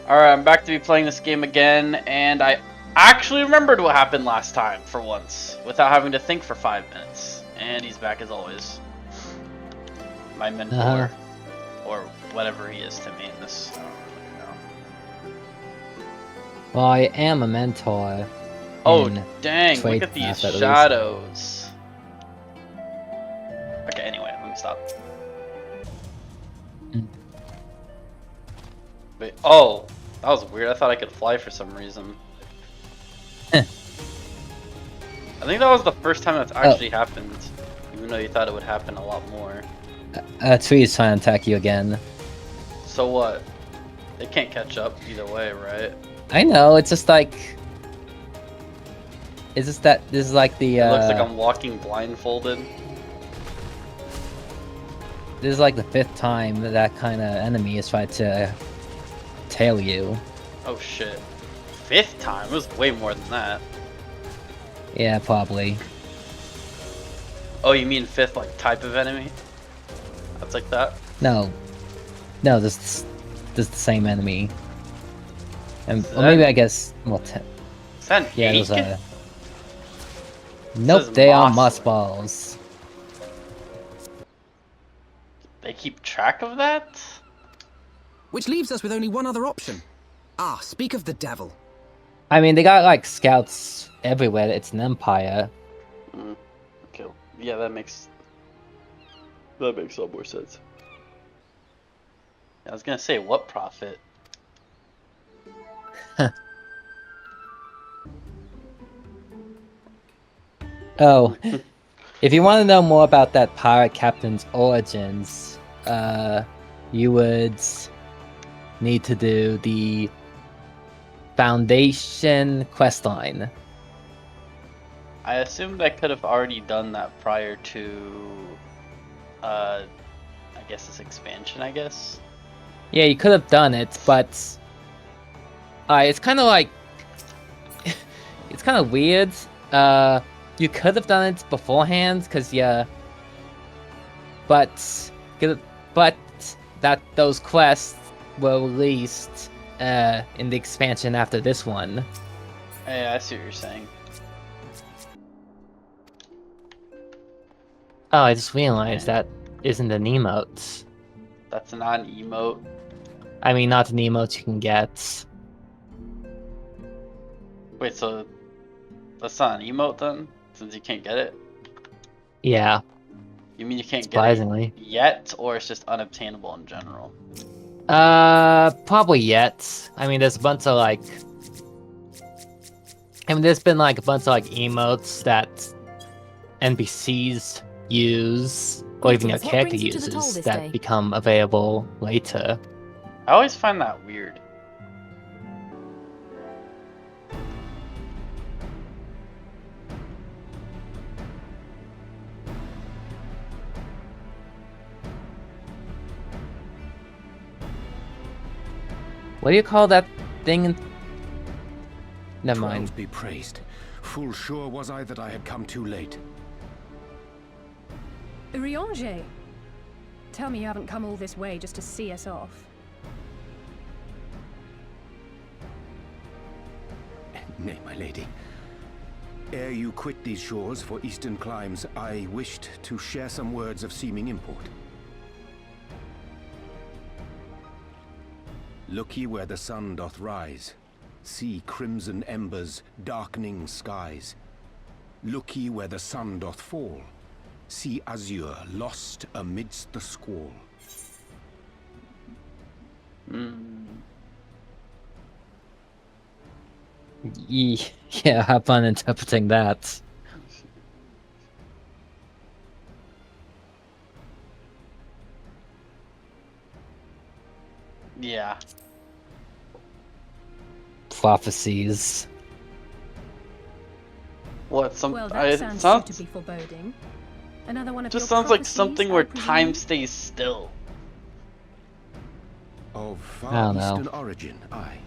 Alright, I'm back to be playing this game again, and I actually remembered what happened last time, for once, without having to think for 5 minutes. And he's back as always. My mentor, or whatever he is to me in this. I don't really know. Well, I am a mentor. Oh, dang, look at these shadows. Okay, anyway, let me stop. Wait, oh, that was weird. I thought I could fly for some reason. I think that was the first time that's actually happened, even though you thought it would happen a lot more. Tweet's trying to attack you again. So what? They can't catch up either way, right? I know, it's just like... It's just that this is like the, It looks like I'm walking blindfolded. This is like the 5th time that kind of enemy has tried to tail you. Oh shit. 5th time? It was way more than that. Yeah, probably. Oh, you mean 5th like type of enemy? That's like that? No. No, this is the same enemy. And well, maybe I guess well is that yeah, it was nope, they are moss balls. They keep track of that? Which leaves us with only one other option. Ah, speak of the devil. I mean, they got like scouts everywhere. It's an empire. Okay. Yeah, that makes a lot more sense. I was gonna say, what profit? Oh, if you want to know more about that pirate captain's origins, you would need to do the Foundation questline. I assumed I could have already done that prior to, I guess this expansion, I guess? Yeah, you could have done it, but it's kind of like... it's kind of weird. You could have done it beforehand, because yeah... But that those quests were released in the expansion after this one. Yeah, I see what you're saying. Oh, I just realized that isn't an emote. That's not an emote. I mean, not an emote you can get. Wait, so that's not an emote then? Since you can't get it? Yeah. You mean you can't Surprisingly. get it yet, or it's just unobtainable in general? Probably yet. I mean, there's a bunch of like... I mean, there's been like a bunch of like emotes that NPCs use, or even your character uses, that become available later. I always find that weird. What do you call that thing? Never mind. Be praised. Full sure was I that I had come too late. Urianger, tell me you haven't come all this way just to see us off. Nay, my lady. Ere you quit these shores for eastern climes, I wished to share some words of seeming import. Look ye where the sun doth rise. See crimson embers, darkening skies. Look ye where the sun doth fall. See azure lost amidst the squall. Yeah, have fun interpreting that. Yeah. Prophecies. What? Well, that sounds to be foreboding. Another one of just your sounds like prophecies, something where time stays still. Of far eastern origin, aye.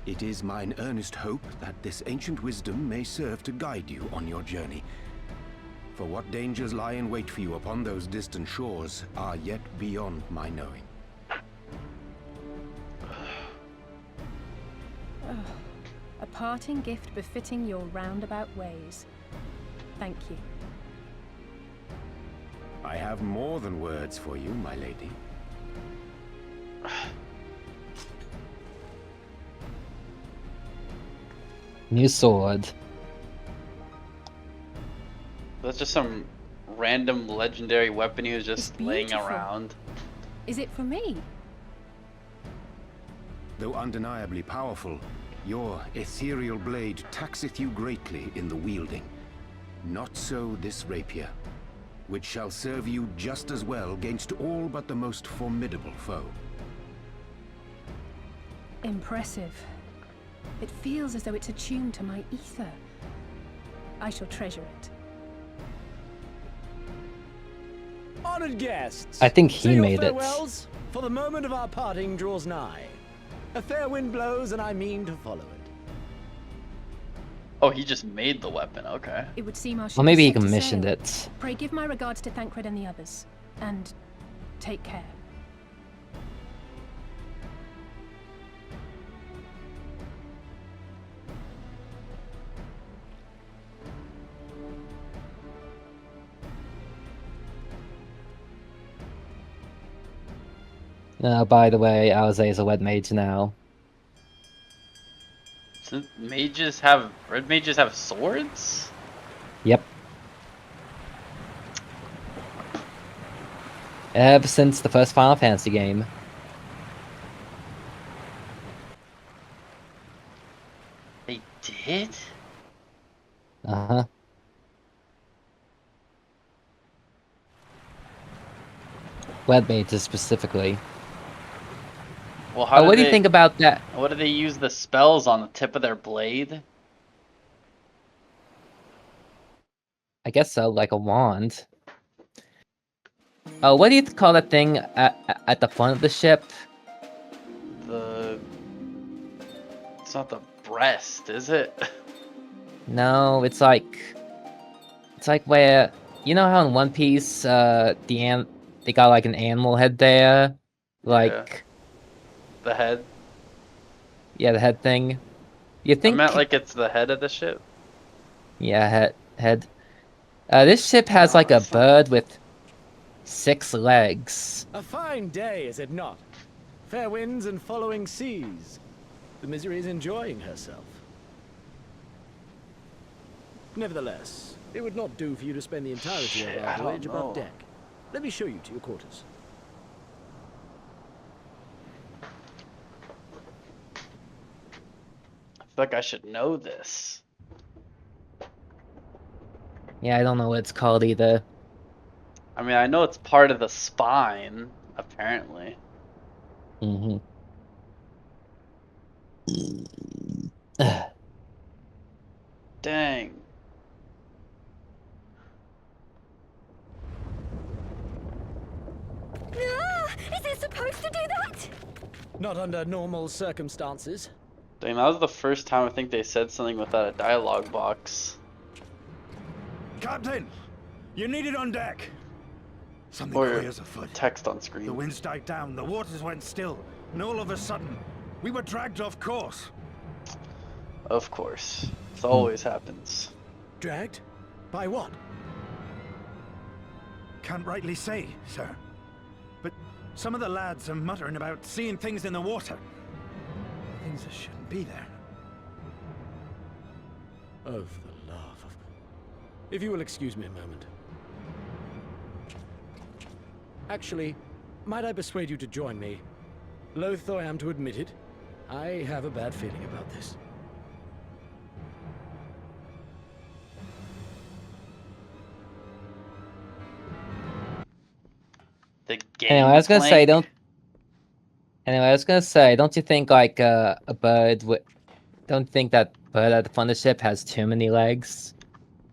It is mine earnest hope that this ancient wisdom may serve to guide you on your journey. For what dangers lie in wait for you upon those distant shores are yet beyond my knowing. A parting gift befitting your roundabout ways. Thank you. I have more than words for you, my lady. New sword. That's just some random legendary weapon he was just It's laying beautiful. around. Is it for me? Though undeniably powerful, your ethereal blade taxeth you greatly in the wielding. Not so this rapier, which shall serve you just as well against all but the most formidable foe. Impressive. It feels as though it's attuned to my ether. I shall treasure it. Honored guests, I think he say your made it. farewells, for the moment of our parting draws nigh. A fair wind blows, and I mean to follow it. Oh, he just made the weapon. Okay. It would seem I should Well, be maybe he set to commissioned sail. it. Pray give my regards to Thancred and the others. And take care. By the way, Alize is a wet mage now. So red mages have swords? Yep. Ever since the first Final Fantasy game. They did? Uh-huh. Wet mages specifically. Well, how What do you think about that? What do they use the spells on the tip of their blade? I guess so, like a wand. What do you call that thing at the front of the ship? It's not the breast, is it? No, it's like where, you know how in One Piece, they got like an animal head there, like The head? yeah, the head thing. You I think? meant like it's the head of the ship. Yeah, head. This ship has like a it's not. bird with 6 legs. A fine day, is it not? Fair winds and following seas. The Misery is enjoying herself. Nevertheless, it would not do for you to spend the entirety Shit, of I our don't voyage above know. deck. Let me show you to your quarters. I feel like I should know this. Yeah, I don't know what it's called either. I mean, I know it's part of the spine, apparently. Mm-hmm. Dang. Is it supposed to do that? Not under normal circumstances. Dang, that was the first time I think they said something without a dialogue box. Captain, you need it on deck. Something Or queer's afoot. text on screen. The winds died down, the waters went still, and all of a sudden, we were dragged off course. Of course. This always happens. Dragged? By what? Can't rightly say, sir. But some of the lads are muttering about seeing things in the water. Things that shouldn't be there. Of the love of... If you will excuse me a moment. Actually, might I persuade you to join me? Loath though I am to admit it, I have a bad feeling about this. The game Anyway, I was gonna say, plank? don't you think like a bird would? Don't you think that bird at the front of the ship has too many legs?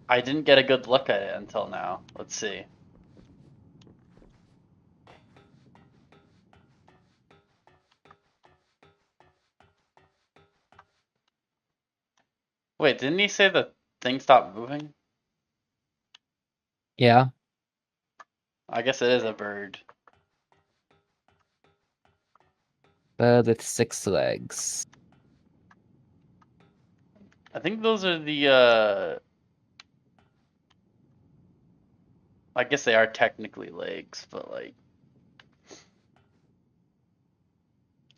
I didn't get a good look at it until now. Let's see. Wait, didn't he say the thing stopped moving? Yeah. I guess it is a bird. Bird with 6 legs. I think those are the, I guess they are technically legs, but like...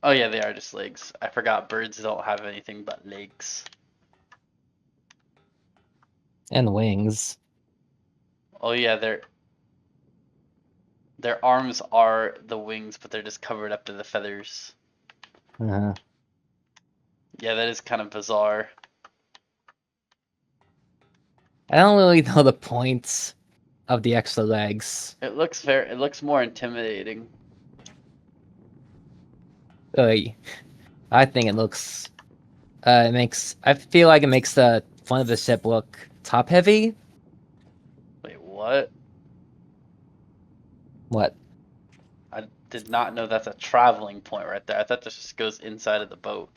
Oh yeah, they are just legs. I forgot birds don't have anything but legs. And wings. Oh yeah, their arms are the wings, but they're just covered up to the feathers. Uh-huh. Yeah, that is kind of bizarre. I don't really know the points of the extra legs. It looks more intimidating. Really, I think it looks. I feel like it makes the front of the ship look top heavy. Wait, what? What? I did not know that's a traveling point right there. I thought this just goes inside of the boat.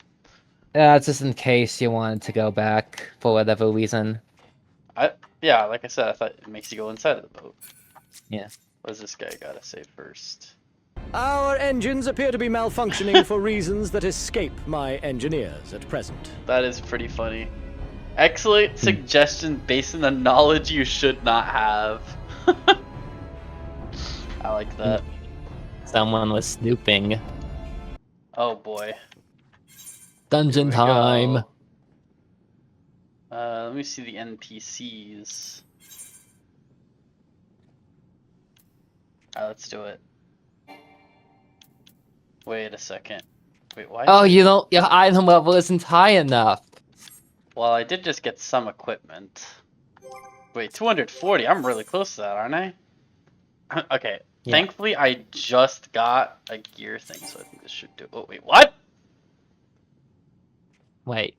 It's just in case you wanted to go back for whatever reason. Yeah, like I said, I thought it makes you go inside of the boat. Yeah. What does this guy gotta say first? Our engines appear to be malfunctioning for reasons that escape my engineers at present. That is pretty funny. Excellent suggestion based on the knowledge you should not have. I like that. Someone was snooping. Oh boy. Dungeon Here we time. go. Let me see the NPCs. Alright, let's do it. Wait a second. Wait, why? Oh, your item level isn't high enough. Well, I did just get some equipment. Wait, 240. I'm really close to that, aren't I? Okay. Yeah. Thankfully, I just got a gear thing, so I think this should do. Oh, wait, what? Wait.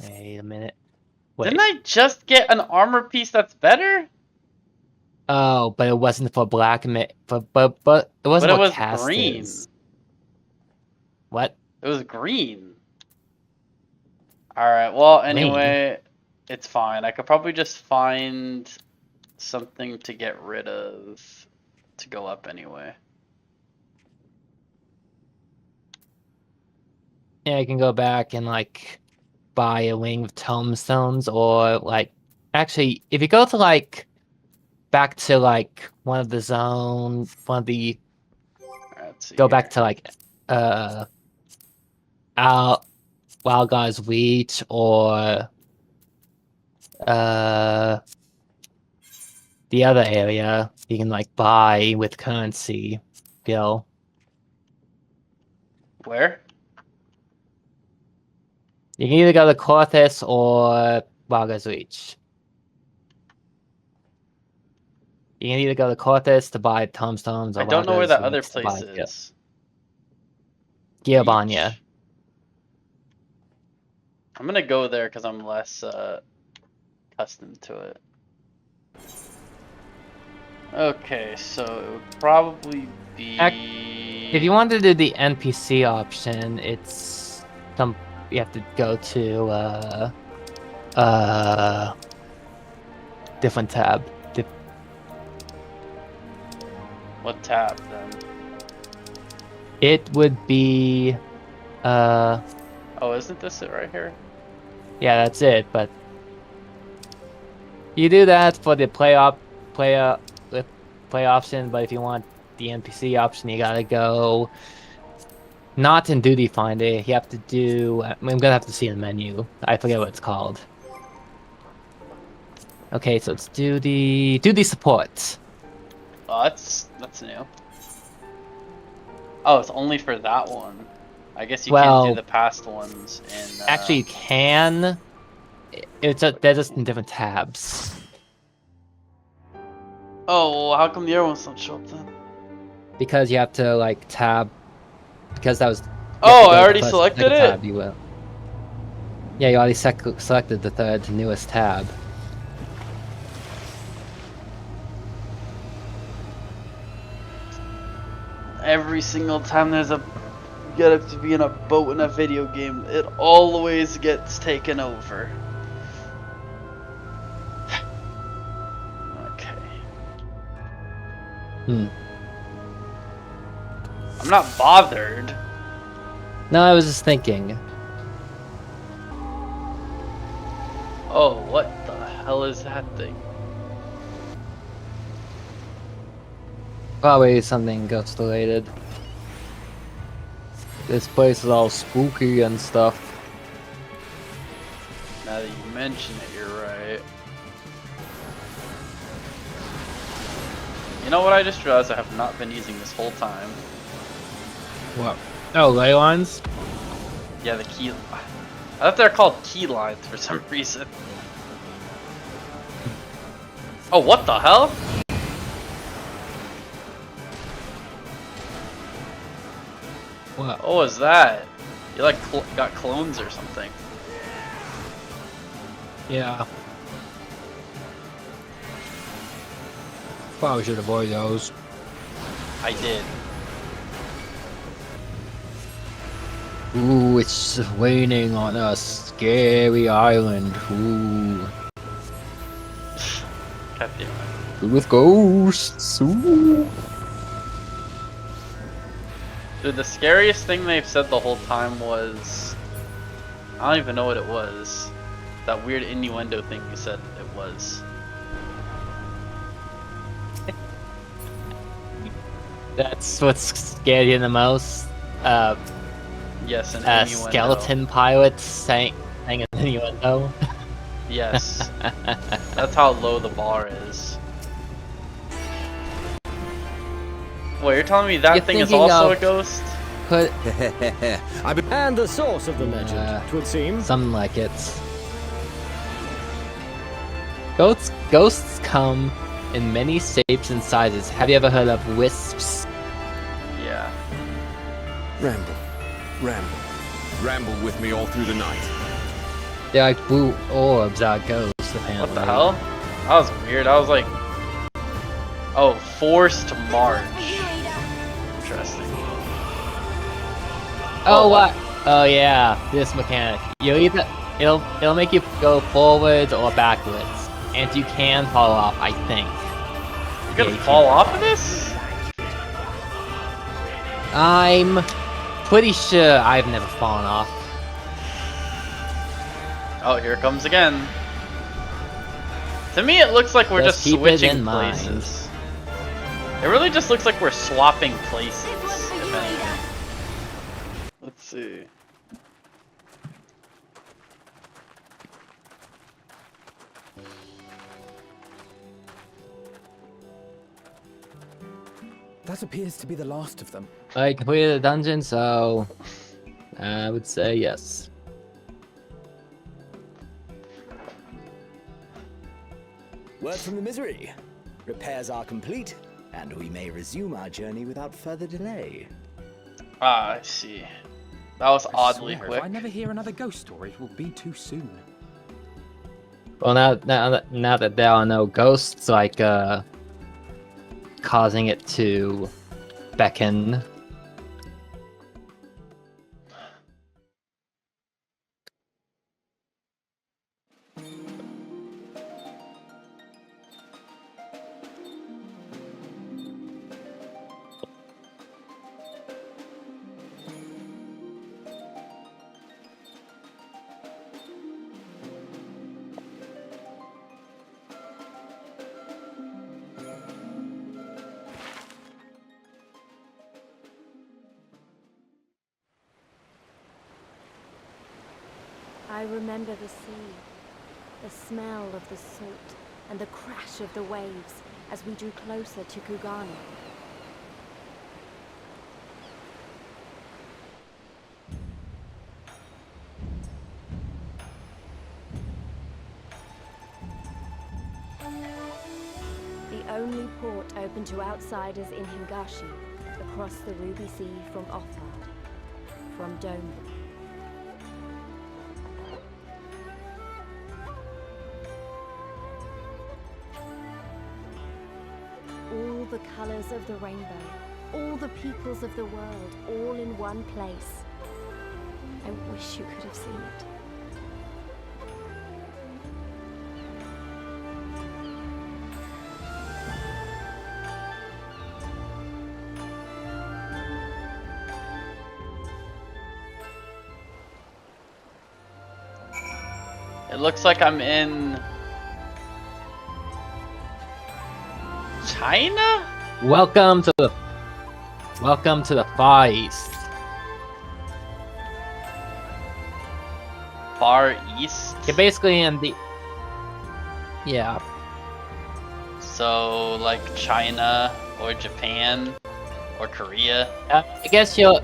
Wait a minute. Wait. Didn't I just get an armor piece that's better? Oh, but it wasn't for black but it wasn't But it what was cast green. is. What? It was green. Alright, well, anyway, it's fine. I could probably just find something to get rid of to go up anyway. Yeah, you can go back and like buy a wing with tombstones, or like actually if you go to like back to like one of the Alright, let's see go here. back to like Wild Guy's Wheat, or the other area you can like buy with currency. Go. Where? You can either go to Corthus or Wild Guy's Reach. You can either go to Corthus to buy tombstones, or I don't know where that Wild other Guy's Reach to place buy is. Gearbanya. Beach. I'm gonna go there because I'm less accustomed to it. Okay, so it would probably be... If you want to do the NPC option, it's you have to go to different tab. What tab then? It would be Oh, isn't this it right here? yeah, that's it, but you do that for the play option, but if you want the NPC option, you gotta go not in Duty Finder. You have to do... I'm gonna have to see the menu. I forget what it's called. Okay, so it's Duty Support. Oh, that's new. Oh, it's only for that one. I guess you can't do the past ones in... Actually, you can. They're just in different tabs. Oh, well, how come the other ones don't show up then? Because you have to, like, tab... Because that was... Oh, I already selected it? Tab, you will. Yeah, you already selected the third newest tab. Every single time there's a... get up to be in a boat in a video game, it always gets taken over. Okay. I'm not bothered. No, I was just thinking. Oh, what the hell is that thing? Probably something ghost related. This place is all spooky and stuff. Now that you mention it, you're right. You know what I just realized I have not been using this whole time? What? Oh, ley lines? Yeah, the key... I thought they're called key lines for some reason. Oh, what the hell? What? What was that? You like got clones or something. Yeah. Probably should avoid those. I did. Ooh, it's raining on a scary island. Ooh. God damn it. Filled with ghosts. Ooh. Dude, the scariest thing they've said the whole time was... I don't even know what it was. That weird innuendo thing you said it was. That's what's scared you the most. Yes, an innuendo. Skeleton pilots saying an innuendo. Yes. That's how low the bar is. Wait, you're telling me that You're thing is thinking also of- a ghost? Put And the source of the legend, 'twould seem. something like it. Ghosts come in many shapes and sizes. Have you ever heard of wisps? Yeah. Ramble, ramble, ramble with me all through the night. They're like blue orbs that are ghosts, apparently. What the hell? That was weird. I was like... Oh, forced to march. Interesting. Oh, what? what? Oh yeah, this mechanic. You either it'll make you go forwards or backwards, and you can fall off. I think. You're gonna Yeah, you fall can. off of this? I'm pretty sure I've never fallen off. Oh, here it comes again. To me, it looks like we're Just just keep it switching in mind. places. It really just looks like we're swapping places. if anything. Let's see. That appears to be the last of them. I completed the dungeon, so I would say yes. Word from the misery. Repairs are complete, and we may resume our journey without further delay. Ah, I see. That was oddly Swear, quick. If I never hear another ghost story, it will be too soon. Well, now that there are no ghosts, like causing it to beckon. I remember the sea, the smell of the salt, and the crash of the waves as we drew closer to Kugane. The only port open to outsiders in Hingashi, across the Ruby Sea from Othard, from Dome. All the colors of the rainbow, all the peoples of the world, all in one place. I wish you could have seen it. It looks like I'm in China? Welcome to the Far East. Far East? You're basically in the So like China or Japan or Korea. I guess you're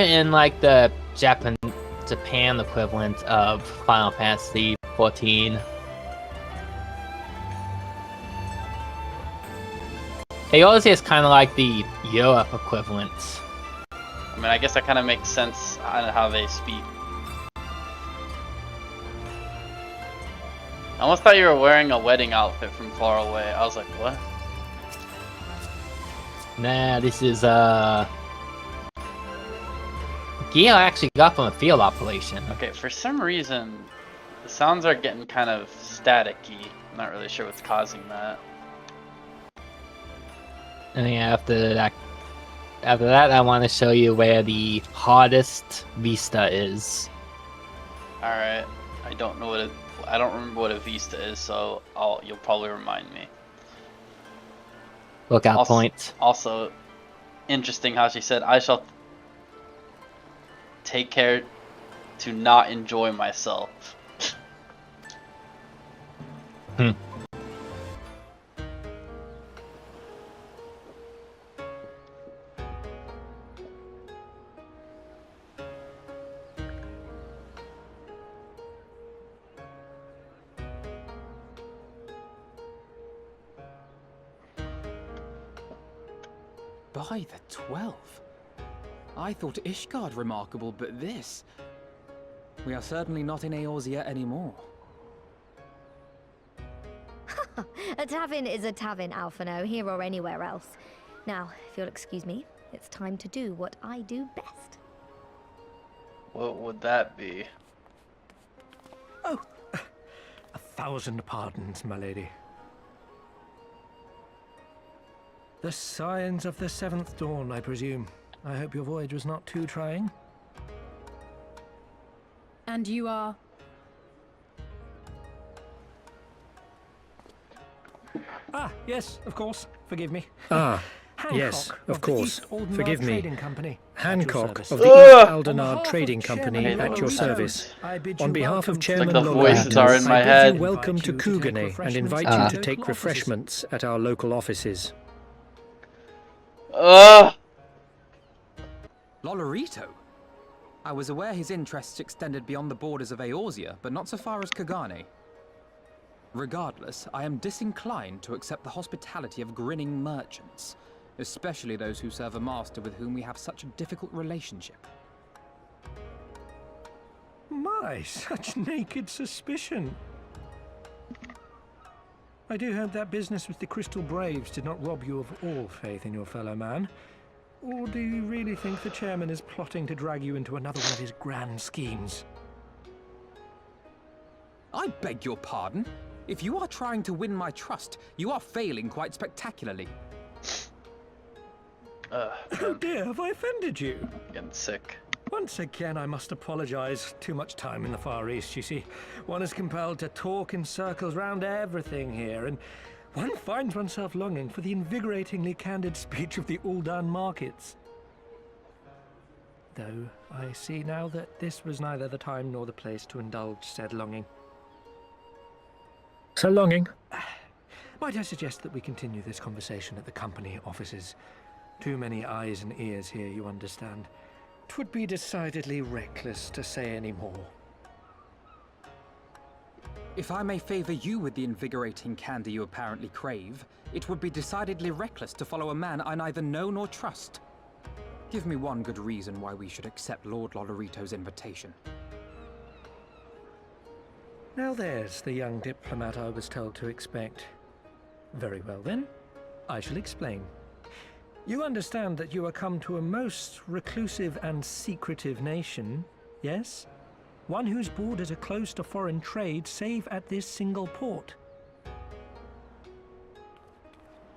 in like the Japan equivalent of Final Fantasy 14. Eorzea is kind of like the Europe equivalent. I mean, I guess that kind of makes sense on how they speak. I almost thought you were wearing a wedding outfit from far away. I was like, what? Nah, this is gear I actually got from a field operation. Okay, for some reason, the sounds are getting kind of staticky. I'm not really sure what's causing that. And then after that, I want to show you where the hardest vista is. All right, I don't remember what a vista is, so you'll probably remind me. Lookout point. Also, interesting how she said, "I shall take care to not enjoy myself." By the 12. I thought Ishgard remarkable, but this... We are certainly not in Eorzea anymore. A tavern is a tavern, Alphino, here or anywhere else. Now, if you'll excuse me, it's time to do what I do best. What would that be? Oh, 1,000 pardons, my lady. The signs of the seventh dawn, I presume. I hope your voyage was not too trying. And you are? Ah, yes, of course. Forgive me. Ah, Hancock yes, of the course. East Aldenard Forgive me. Trading Company. Hancock At of your the service. East On Aldenard behalf Trading of Company Chairman at your Lorito, service. I bid you On behalf welcome of to Chairman Like the voices Lorito, are in my I bid head. you welcome to Invite you to take Kugane and invite refreshments you to at take local refreshments at our local offices. Ugh! Lolorito? I was aware his interests extended beyond the borders of Eorzea, but not so far as Kugane. Regardless, I am disinclined to accept the hospitality of grinning merchants, especially those who serve a master with whom we have such a difficult relationship. My, such naked suspicion. I do hope that business with the Crystal Braves did not rob you of all faith in your fellow man. Or do you really think the chairman is plotting to drag you into another one of his grand schemes? I beg your pardon? If you are trying to win my trust, you are failing quite spectacularly. Oh dear, have I offended you? Getting sick. Once again, I must apologize. Too much time in the Far East, you see. One is compelled to talk in circles round everything here, and one finds oneself longing for the invigoratingly candid speech of the Uldan markets. Though I see now that this was neither the time nor the place to indulge said longing. So longing. Might I suggest that we continue this conversation at the company offices? Too many eyes and ears here, you understand. 'Twould be decidedly reckless to say any more. If I may favor you with the invigorating candy you apparently crave, it would be decidedly reckless to follow a man I neither know nor trust. Give me one good reason why we should accept Lord Lolorito's invitation. Now there's the young diplomat I was told to expect. Very well then, I shall explain. You understand that you are come to a most reclusive and secretive nation, yes? One whose borders are closed to foreign trade save at this single port.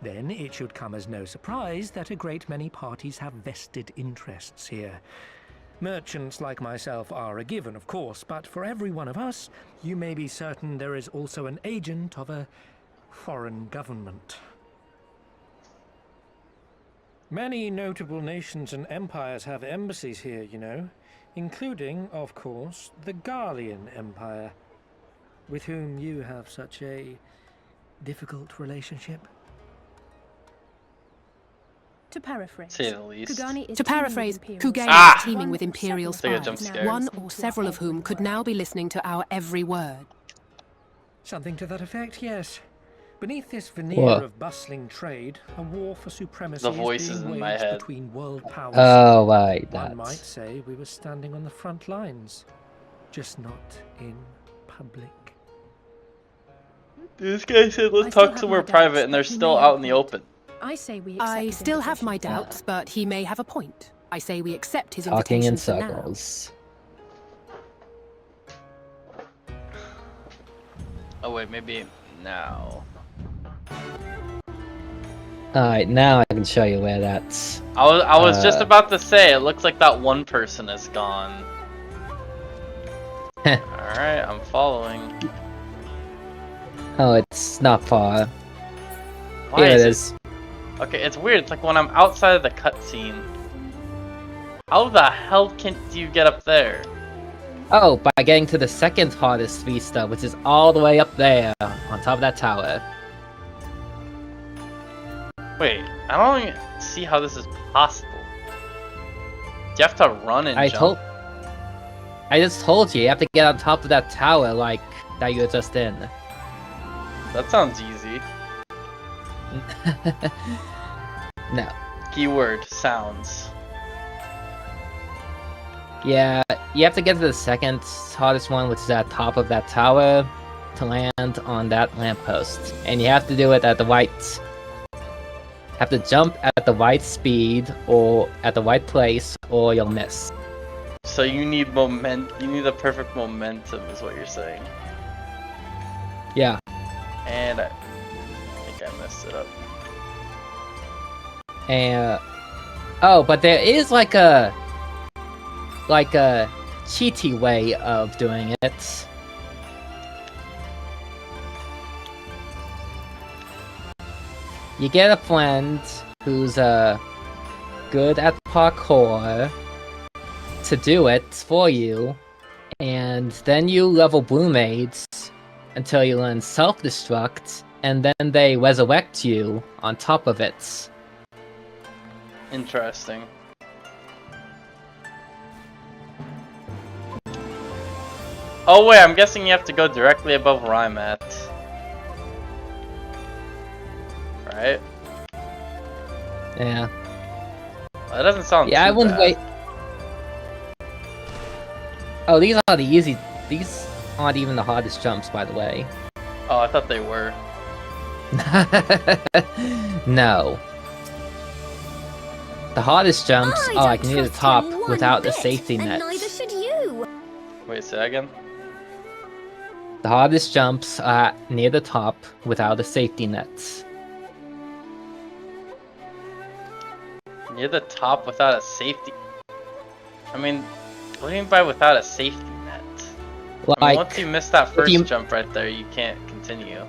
Then it should come as no surprise that a great many parties have vested interests here. Merchants like myself are a given, of course, but for every one of us, you may be certain there is also an agent of a foreign government. Many notable nations and empires have embassies here, you know, including, of course, the Garlean Empire, with whom you have such a difficult relationship. To paraphrase, Say the least. Kugane is To paraphrase, Kugane Ah! is teeming with Imperial Take a spies, jump scare. one or several of whom could now be listening to our every word. Something to that effect, yes. Beneath this veneer What? of bustling trade, a war for supremacy The is voices being in my waged head. between world powers. Oh, right, One might that's... say we were standing on the front lines, just not in public. This guy said I let's still talk have somewhere my doubts, private, and but they're he still may have out in the a point. open. I say we accept I his still have my invitation. doubts, but he may have a point. I say we accept his Talking in invitation for now. circles. Oh wait, maybe now. Alright, now I can show you where that's... I was just about to say, it looks like that one person is gone. Alright, I'm following. Oh, it's not far. Why Here it is is. Okay, it's weird. It's like when I'm outside of the cutscene. How the hell can you get up there? Oh, by getting to the second hardest vista, which is all the way up there, on top of that tower. Wait, I don't even see how this is possible. Do you have to run and jump? I just told you, you have to get on top of that tower, like, that you were just in. That sounds easy. No. Keyword, sounds. Yeah, you have to get to the second hardest one, which is at the top of that tower, to land on that lamppost. And you have to do it at the right... Have to jump at the right speed, or at the right place, or you'll miss. So you need you need the perfect momentum is what you're saying. Yeah. And I think I messed it up. And... Oh, but there is like a cheaty way of doing it. You get a friend who's good at parkour to do it for you, and then you level blue maids until you learn self-destruct, and then they resurrect you on top of it. Interesting. Oh wait, I'm guessing you have to go directly above where I'm at. Right? Yeah. Well, that doesn't sound Yeah, too I wouldn't bad. wait. Oh, these are the easy... These aren't even the hardest jumps, by the way. Oh, I thought they were. No. The hardest jumps are like near the top without the safety net. Neither should you. Wait, say that again? The hardest jumps are near the top without a safety net. Near the top without a safety... I mean, what do you mean by without a safety net? I mean, Like, once you miss that if first you- jump right there, you can't continue.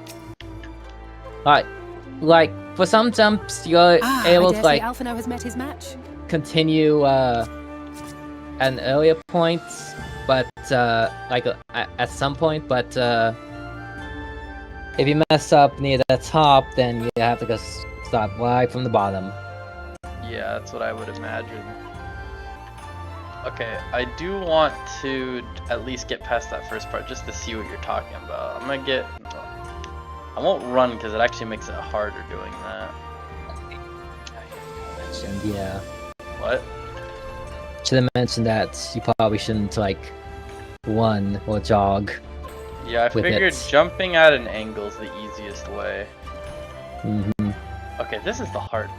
like for some jumps, you're able I to dare like say Alphino has met his match. continue at an earlier point, but at some point. But if you mess up near the top, then you have to go start right from the bottom. Yeah, that's what I would imagine. Okay, I do want to at least get past that first part just to see what you're talking about. I'm gonna get... I won't run because it actually makes it harder doing that. Mentioned, yeah. What? Should have mentioned that you probably shouldn't like run or jog. Yeah, I with figured it. jumping at an angle is the easiest way. Mm-hmm. Okay, this is the hard.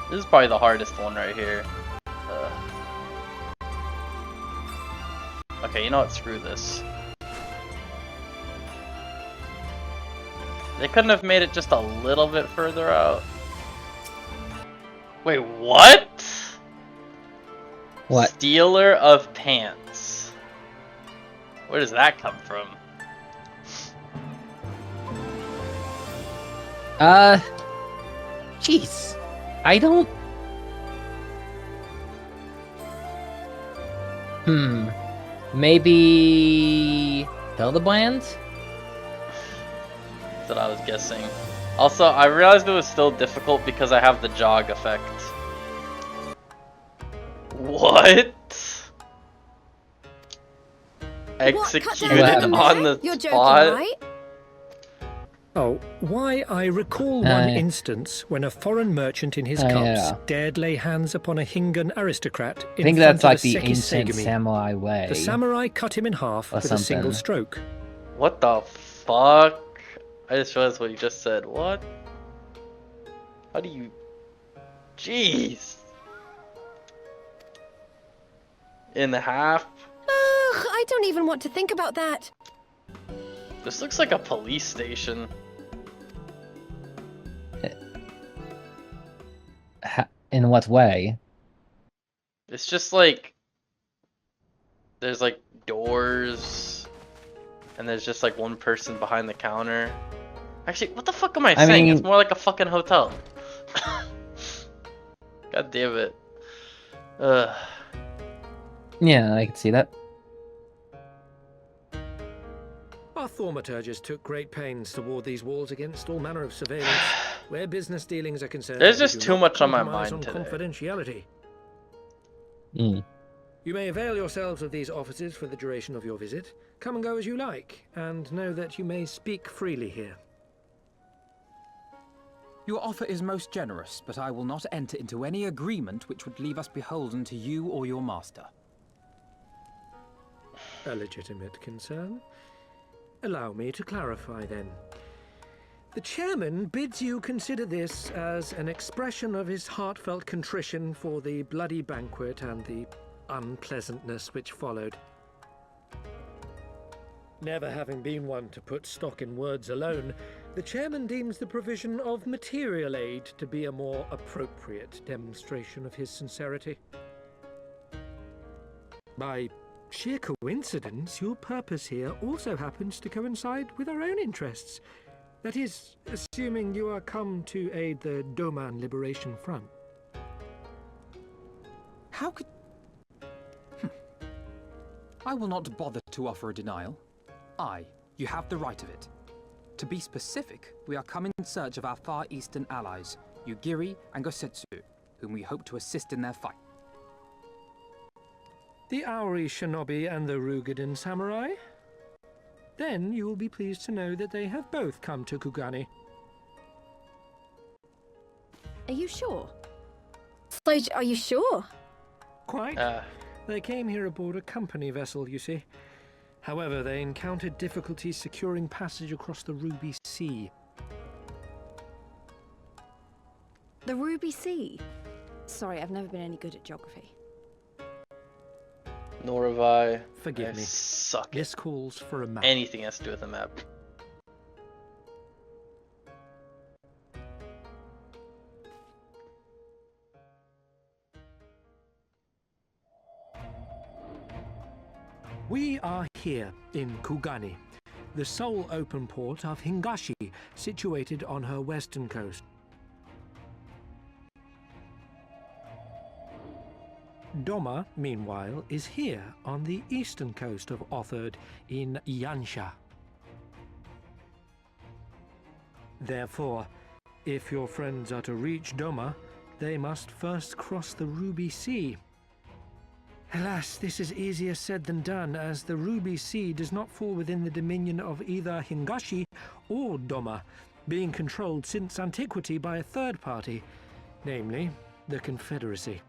This is probably the hardest one right here. Okay, you know what? Screw this. They couldn't have made it just a little bit further out. Wait, what? What? Stealer of pants. Where does that come from? Jeez. I don't... Maybe... Hildebrand? That's what I was guessing. Also, I realized it was still difficult because I have the jog effect. What? Executed on the You're joking, spot? right? Oh, why I recall one instance when a foreign merchant in his cups dared lay hands upon a Hingan aristocrat in I think front that's of like a the Sekisegami. ancient samurai way. The samurai cut him in half with a single stroke. What the fuck? I just realized what you just said. What? How do you... Jeez. In half? Ugh, I don't even want to think about that. This looks like a police station. In what way? It's just like... There's like doors... And there's just like one person behind the counter. Actually, what the fuck am I saying? mean... It's more like a fucking hotel. God damn it. Ugh. Yeah, I can see that. Our thaumaturgist took great pains to ward these walls against all manner of surveillance. Where business dealings are concerned, There's we just do too not much on my compromise mind on today. confidentiality. You may avail yourselves of these offices for the duration of your visit. Come and go as you like, and know that you may speak freely here. Your offer is most generous, but I will not enter into any agreement which would leave us beholden to you or your master. A legitimate concern. Allow me to clarify then. The chairman bids you consider this as an expression of his heartfelt contrition for the bloody banquet and the unpleasantness which followed. Never having been one to put stock in words alone, the chairman deems the provision of material aid to be a more appropriate demonstration of his sincerity. By sheer coincidence, your purpose here also happens to coincide with our own interests. That is, assuming you are come to aid the Doman Liberation Front. How could... I will not bother to offer a denial. You have the right of it. To be specific, we are come in search of our Far Eastern allies, Yugiri and Gosetsu, whom we hope to assist in their fight. The Aori Shinobi and the Rugadan Samurai? Then you will be pleased to know that they have both come to Kugane. Are you sure? So, are you sure? Quite. They came here aboard a company vessel, you see. However, they encountered difficulties securing passage across the Ruby Sea. The Ruby Sea? Sorry, I've never been any good at geography. Nor have I. Forgive me. Suck this calls for a map. Anything has to do with a map. We are here in Kugane, the sole open port of Hingashi, situated on her western coast. Doma, meanwhile, is here on the eastern coast of Otherd in Yansha. Therefore, if your friends are to reach Doma, they must first cross the Ruby Sea. Alas, this is easier said than done, as the Ruby Sea does not fall within the dominion of either Hingashi or Doma, being controlled since antiquity by a third party, namely the Confederacy.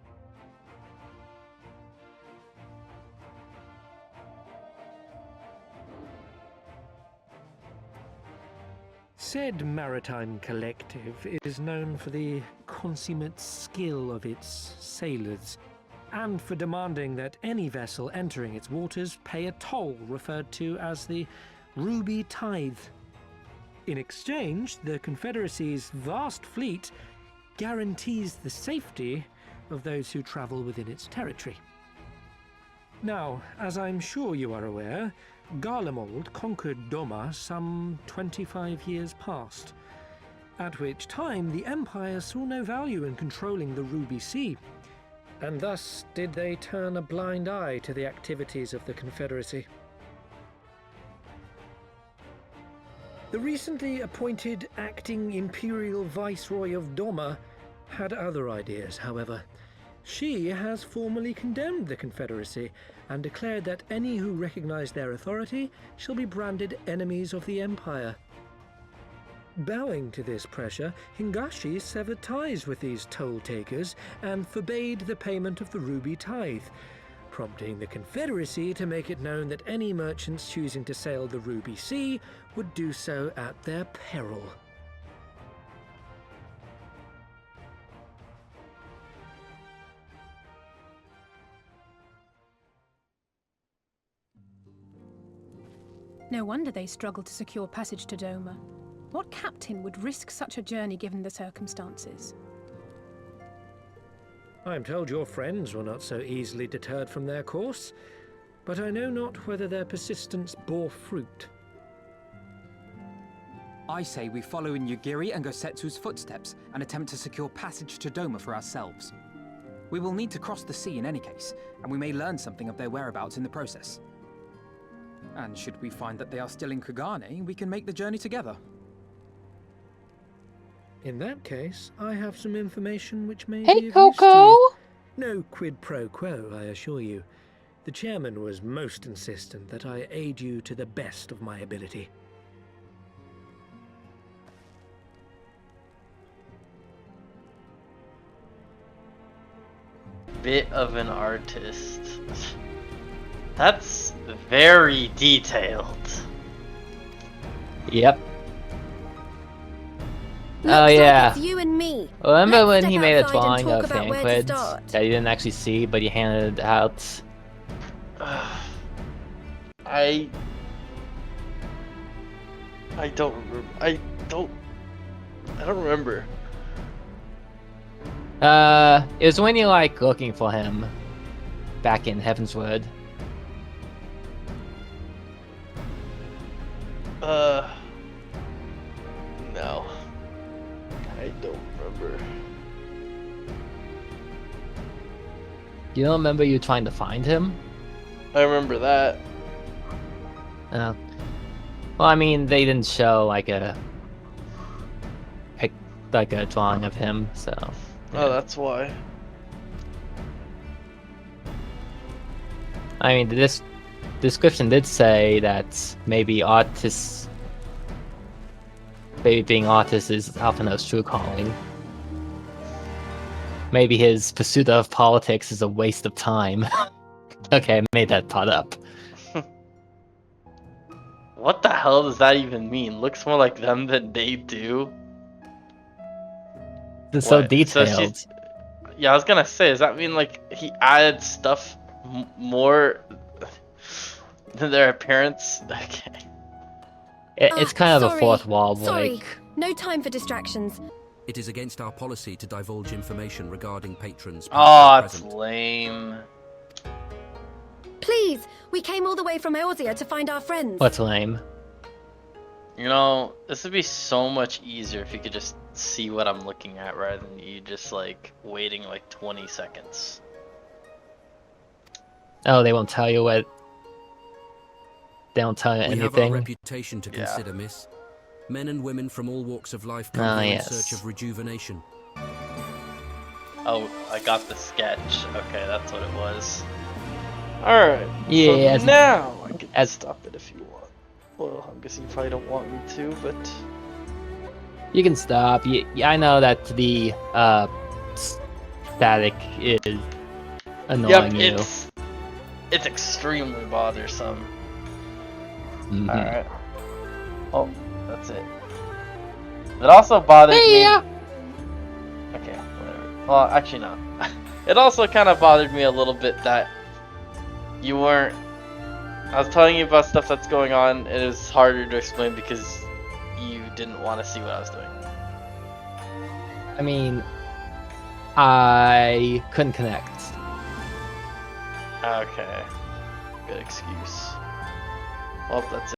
Said maritime collective is known for the consummate skill of its sailors, and for demanding that any vessel entering its waters pay a toll referred to as the Ruby Tithe. In exchange, the Confederacy's vast fleet guarantees the safety of those who travel within its territory. Now, as I'm sure you are aware, Garlemald conquered Doma some 25 years past, at which time the Empire saw no value in controlling the Ruby Sea, and thus did they turn a blind eye to the activities of the Confederacy. The recently appointed acting Imperial Viceroy of Doma had other ideas, however. She has formally condemned the Confederacy and declared that any who recognize their authority shall be branded enemies of the Empire. Bowing to this pressure, Hingashi severed ties with these toll-takers and forbade the payment of the Ruby Tithe, prompting the Confederacy to make it known that any merchants choosing to sail the Ruby Sea would do so at their peril. No wonder they struggled to secure passage to Doma. What captain would risk such a journey given the circumstances? I'm told your friends were not so easily deterred from their course, but I know not whether their persistence bore fruit. I say we follow in Yugiri and Gosetsu's footsteps and attempt to secure passage to Doma for ourselves. We will need to cross the sea in any case, and we may learn something of their whereabouts in the process. And should we find that they are still in Kugane, we can make the journey together. In that case, I have some information which may Hey, be of use to Coco! you. No quid pro quo, I assure you. The chairman was most insistent that I aid you to the best of my ability. Bit of an artist. That's very detailed. Yep. Looks Oh like yeah. it's you and me. Remember Let's when step he made a outside and drawing talk of about where to Thancred start. that you didn't actually see, but you handed it out? I don't remember. I don't remember. It was when you like looking for him back in Heavensward. No. I don't remember. You don't remember you trying to find him? I remember that. Well, I mean, they didn't show like a drawing of him, so. Oh, that's why. I mean, this description did say that maybe being artist is Alphinaud's true calling. Maybe his pursuit of politics is a waste of time. Okay, I made that part up. What the hell does that even mean? Looks more like them than they do. It's so What? detailed. Yeah, I was gonna say, does that mean like he added stuff more than their appearance? Okay. It's kind of a Sorry. fourth wall Sorry, break. no time for distractions. It is against our policy to divulge information regarding patrons. Oh, it's lame. Please, we came all the way from Eorzea to find our friends. What's lame? You know, this would be so much easier if you could just see what I'm looking at rather than you just like waiting like 20 seconds. Oh, they won't tell you what. They don't tell you We have our anything. reputation to consider, miss. Men and women from all walks of life come Ah, here yes. in search of rejuvenation. Oh, I got the sketch. Okay, that's what it was. Alright. Yeah, So now I can stop it if you want. Well, I'm guessing you probably don't want me to, but You can stop. I know that the static is annoying you. it's extremely bothersome. Mhm. Alright. Oh, that's it. It also bothered me. Okay, whatever. Well, actually not. It also kind of bothered me a little bit that you weren't. I was telling you about stuff that's going on, and it was harder to explain because you didn't want to see what I was doing. I mean, I couldn't connect. Okay. Good excuse. Well, that's